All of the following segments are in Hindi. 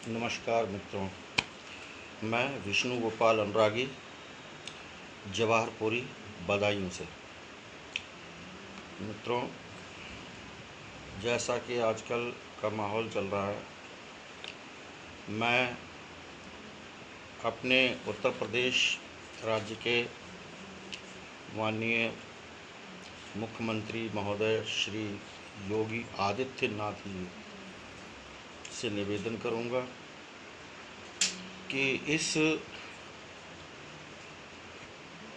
नमस्कार मित्रों, मैं विष्णु गोपाल अनुरागी जवाहरपुरी बदायूं से। मित्रों, जैसा कि आजकल का माहौल चल रहा है, मैं अपने उत्तर प्रदेश राज्य के माननीय मुख्यमंत्री महोदय श्री योगी आदित्यनाथ जी से निवेदन करूंगा कि इस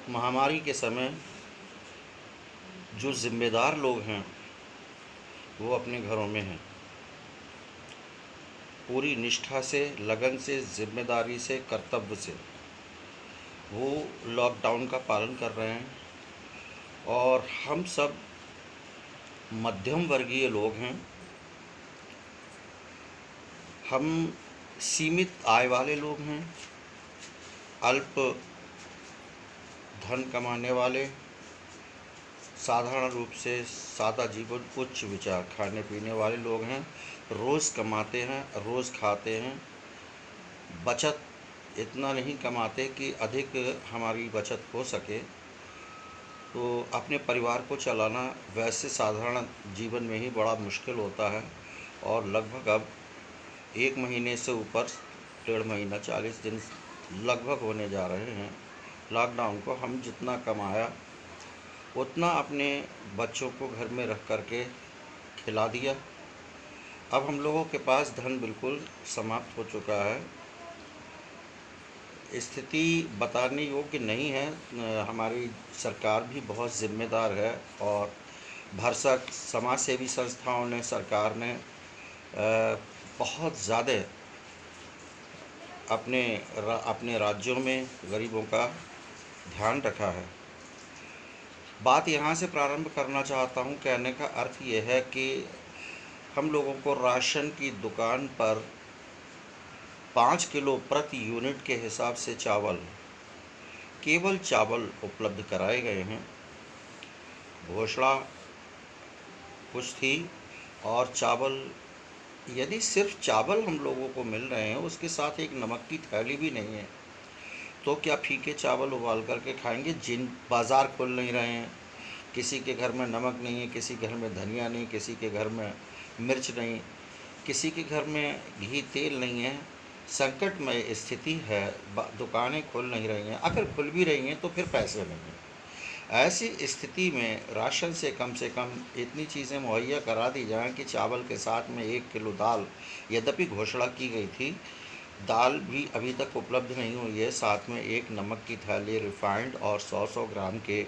महामारी के समय जो ज़िम्मेदार लोग हैं वो अपने घरों में हैं, पूरी निष्ठा से, लगन से, जिम्मेदारी से, कर्तव्य से वो लॉकडाउन का पालन कर रहे हैं। और हम सब मध्यम वर्गीय लोग हैं, हम सीमित आय वाले लोग हैं, अल्प धन कमाने वाले, साधारण रूप से सादा जीवन, उच्च विचार, खाने पीने वाले लोग हैं। रोज़ कमाते हैं, रोज़ खाते हैं, बचत इतना नहीं कमाते कि अधिक हमारी बचत हो सके, तो अपने परिवार को चलाना वैसे साधारण जीवन में ही बड़ा मुश्किल होता है। और लगभग अब 1 महीने से ऊपर, 1.5 महीना, 40 दिन लगभग होने जा रहे हैं लॉकडाउन को। हम जितना कमाया उतना अपने बच्चों को घर में रख कर के खिला दिया। अब हम लोगों के पास धन बिल्कुल समाप्त हो चुका है। स्थिति बताने योग्य नहीं है। हमारी सरकार भी बहुत ज़िम्मेदार है और भरसक समाज सेवी संस्थाओं ने, सरकार ने बहुत ज़्यादा अपने राज्यों में गरीबों का ध्यान रखा है। बात यहाँ से प्रारंभ करना चाहता हूँ। कहने का अर्थ यह है कि हम लोगों को राशन की दुकान पर 5 किलो प्रति यूनिट के हिसाब से केवल चावल उपलब्ध कराए गए हैं। घोषणा कुछ थी और चावल, यदि सिर्फ चावल हम लोगों को मिल रहे हैं, उसके साथ एक नमक की थैली भी नहीं है, तो क्या फीके चावल उबाल करके खाएंगे? जिन बाज़ार खुल नहीं रहे हैं, किसी के घर में नमक नहीं है, किसी के घर में धनिया नहीं, किसी के घर में मिर्च नहीं, किसी के घर में घी तेल नहीं है, संकटमय स्थिति है। दुकानें खुल नहीं रही हैं, अगर खुल भी रही हैं तो फिर पैसे नहीं हैं। ऐसी स्थिति में राशन से कम इतनी चीज़ें मुहैया करा दी जाएं कि चावल के साथ में 1 किलो दाल, यद्यपि घोषणा की गई थी, दाल भी अभी तक उपलब्ध नहीं हुई है। साथ में एक नमक की थैली, रिफाइंड और 100 ग्राम के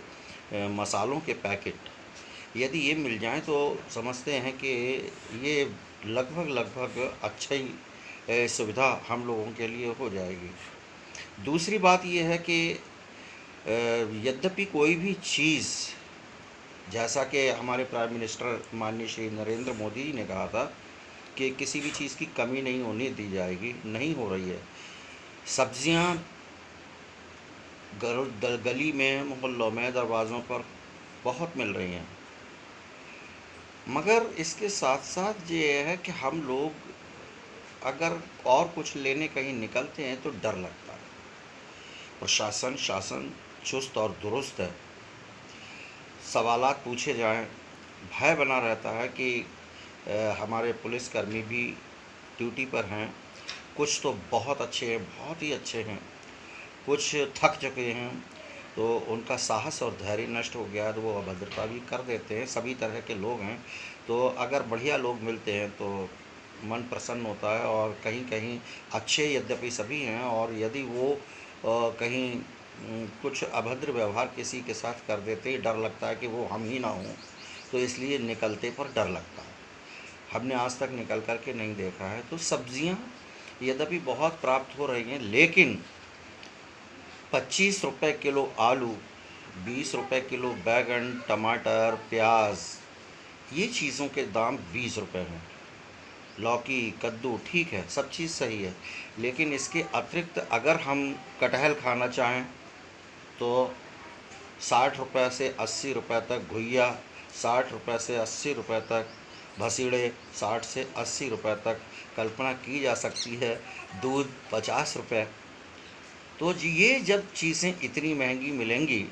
मसालों के पैकेट यदि ये मिल जाएं तो समझते हैं कि ये लगभग अच्छा ही सुविधा हम लोगों के लिए हो जाएगी। दूसरी बात ये है कि यद्यपि कोई भी चीज़, जैसा कि हमारे प्राइम मिनिस्टर माननीय श्री नरेंद्र मोदी जी ने कहा था कि किसी भी चीज़ की कमी नहीं होने दी जाएगी, नहीं हो रही है। सब्जियां गली में, मोहल्लों में, दरवाज़ों पर बहुत मिल रही हैं, मगर इसके साथ साथ ये है कि हम लोग अगर और कुछ लेने कहीं निकलते हैं तो डर लगता है। प्रशासन, शासन चुस्त और दुरुस्त है। सवालात पूछे जाएं, भय बना रहता है कि हमारे पुलिसकर्मी भी ड्यूटी पर हैं। कुछ तो बहुत अच्छे हैं, बहुत ही अच्छे हैं, कुछ थक चुके हैं, तो उनका साहस और धैर्य नष्ट हो गया है, तो वो अभद्रता भी कर देते हैं। सभी तरह के लोग हैं, तो अगर बढ़िया लोग मिलते हैं तो मन प्रसन्न होता है। और कहीं कहीं अच्छे यद्यपि सभी हैं, और यदि वो कहीं कुछ अभद्र व्यवहार किसी के साथ कर देते हैं, डर लगता है कि वो हम ही ना हों, तो इसलिए निकलते पर डर लगता है। हमने आज तक निकल कर के नहीं देखा है। तो सब्जियां यद्यपि बहुत प्राप्त हो रही हैं, लेकिन 25 रुपये किलो आलू, 20 रुपये किलो बैगन, टमाटर, प्याज, ये चीज़ों के दाम 20 रुपये हैं। लौकी, कद्दू, ठीक है, सब चीज़ सही है, लेकिन इसके अतिरिक्त अगर हम कटहल खाना चाहें तो 60 रुपये से 80 रुपये तक, घुइया 60 रुपये से 80 रुपये तक, भसीड़े 60 से 80 रुपए तक, कल्पना की जा सकती है दूध 50 रुपए। तो ये जब चीज़ें इतनी महंगी मिलेंगी,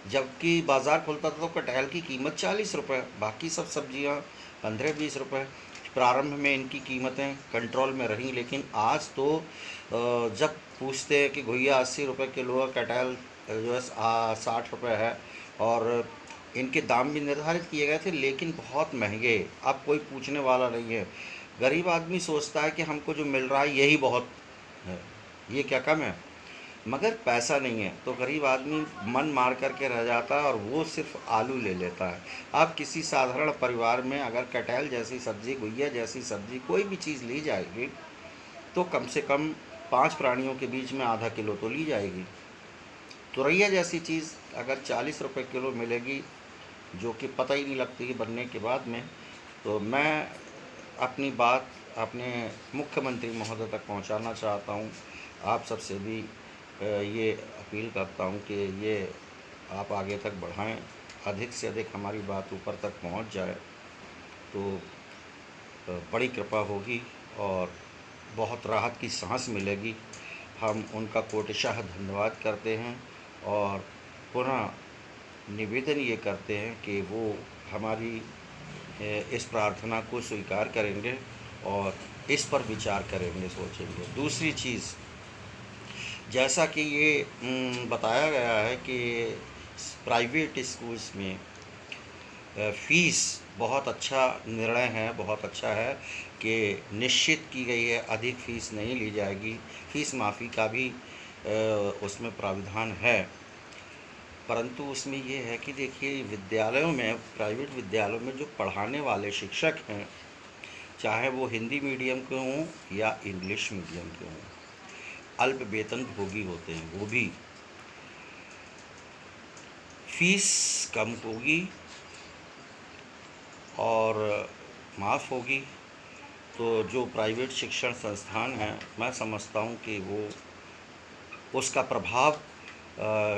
जबकि बाज़ार खुलता था तो कटहल की कीमत 40 रुपए, बाकी सब सब्जियां 15-20 रुपए। प्रारंभ में इनकी कीमतें कंट्रोल में रहीं, लेकिन आज तो जब पूछते हैं कि घुइया 80 रुपए किलो है, कटहल जो है 60 रुपए है, और इनके दाम भी निर्धारित किए गए थे लेकिन बहुत महंगे। अब कोई पूछने वाला नहीं है। गरीब आदमी सोचता है कि हमको जो मिल रहा है यही बहुत है, ये क्या कम है, मगर पैसा नहीं है तो गरीब आदमी मन मार करके रह जाता है और वो सिर्फ आलू ले लेता है। आप किसी साधारण परिवार में अगर कटहल जैसी सब्ज़ी, घुइया जैसी सब्ज़ी, कोई भी चीज़ ली जाएगी तो कम से कम 5 प्राणियों के बीच में आधा किलो तो ली जाएगी। तुरैया जैसी चीज़ अगर 40 रुपए किलो मिलेगी, जो कि पता ही नहीं लगती है बनने के बाद में, तो मैं अपनी बात अपने मुख्यमंत्री महोदय तक पहुंचाना चाहता हूं। आप सबसे भी ये अपील करता हूं कि ये आप आगे तक बढ़ाएं, अधिक से अधिक हमारी बात ऊपर तक पहुंच जाए तो बड़ी कृपा होगी और बहुत राहत की सांस मिलेगी। हम उनका कोटिशाह धन्यवाद करते हैं और पुनः निवेदन ये करते हैं कि वो हमारी इस प्रार्थना को स्वीकार करेंगे और इस पर विचार करेंगे, सोचेंगे। दूसरी चीज़, जैसा कि ये बताया गया है कि प्राइवेट स्कूल्स में फ़ीस बहुत अच्छा निर्णय है, बहुत अच्छा है कि निश्चित की गई है अधिक फ़ीस नहीं ली जाएगी। फ़ीस माफ़ी का भी उसमें प्राविधान है, परंतु उसमें ये है कि देखिए विद्यालयों में, प्राइवेट विद्यालयों में जो पढ़ाने वाले शिक्षक हैं, चाहे वो हिंदी मीडियम के हों या इंग्लिश मीडियम के हों, अल्प वेतन भोगी होते हैं। वो भी फीस कम होगी और माफ़ होगी। तो जो प्राइवेट शिक्षण संस्थान हैं, मैं समझता हूँ कि वो उसका प्रभाव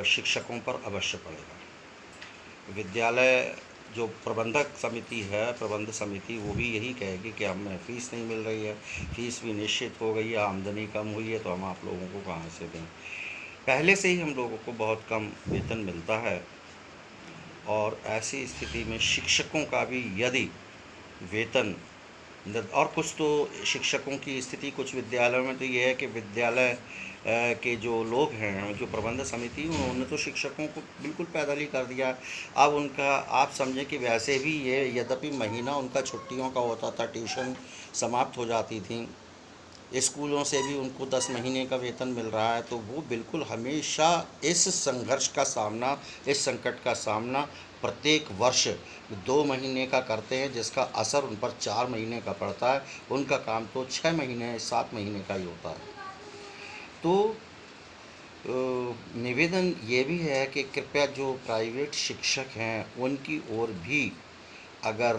शिक्षकों पर अवश्य पड़ेगा। विद्यालय जो प्रबंधक समिति है, प्रबंध समिति, वो भी यही कहेगी कि हमें फ़ीस नहीं मिल रही है, फ़ीस भी निश्चित हो गई है, आमदनी कम हुई है, तो हम आप लोगों को कहाँ से दें। पहले से ही हम लोगों को बहुत कम वेतन मिलता है और ऐसी स्थिति में शिक्षकों का भी यदि वेतन, और कुछ तो शिक्षकों की स्थिति कुछ विद्यालयों में तो ये है कि विद्यालय के जो लोग हैं, जो प्रबंध समिति, उन्होंने तो शिक्षकों को बिल्कुल पैदल ही कर दिया। अब उनका आप समझें कि वैसे भी ये, यद्यपि महीना उनका छुट्टियों का होता था, ट्यूशन समाप्त हो जाती थी, स्कूलों से भी उनको 10 महीने का वेतन मिल रहा है, तो वो बिल्कुल हमेशा इस संघर्ष का सामना, इस संकट का सामना प्रत्येक वर्ष 2 महीने का करते हैं, जिसका असर उन पर 4 महीने का पड़ता है। उनका काम तो 6 महीने 7 महीने का ही होता है। तो निवेदन ये भी है कि कृपया जो प्राइवेट शिक्षक हैं उनकी ओर भी अगर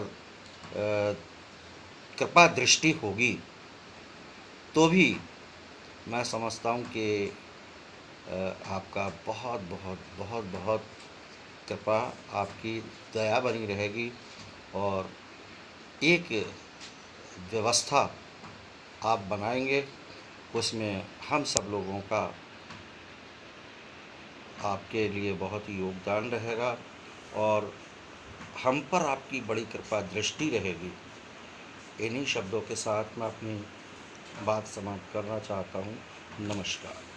कृपा दृष्टि होगी तो भी मैं समझता हूँ कि आपका बहुत बहुत बहुत बहुत कृपा, आपकी दया बनी रहेगी और एक व्यवस्था आप बनाएंगे, उसमें हम सब लोगों का आपके लिए बहुत ही योगदान रहेगा और हम पर आपकी बड़ी कृपा दृष्टि रहेगी। इन्हीं शब्दों के साथ मैं अपनी बात समाप्त करना चाहता हूँ। नमस्कार।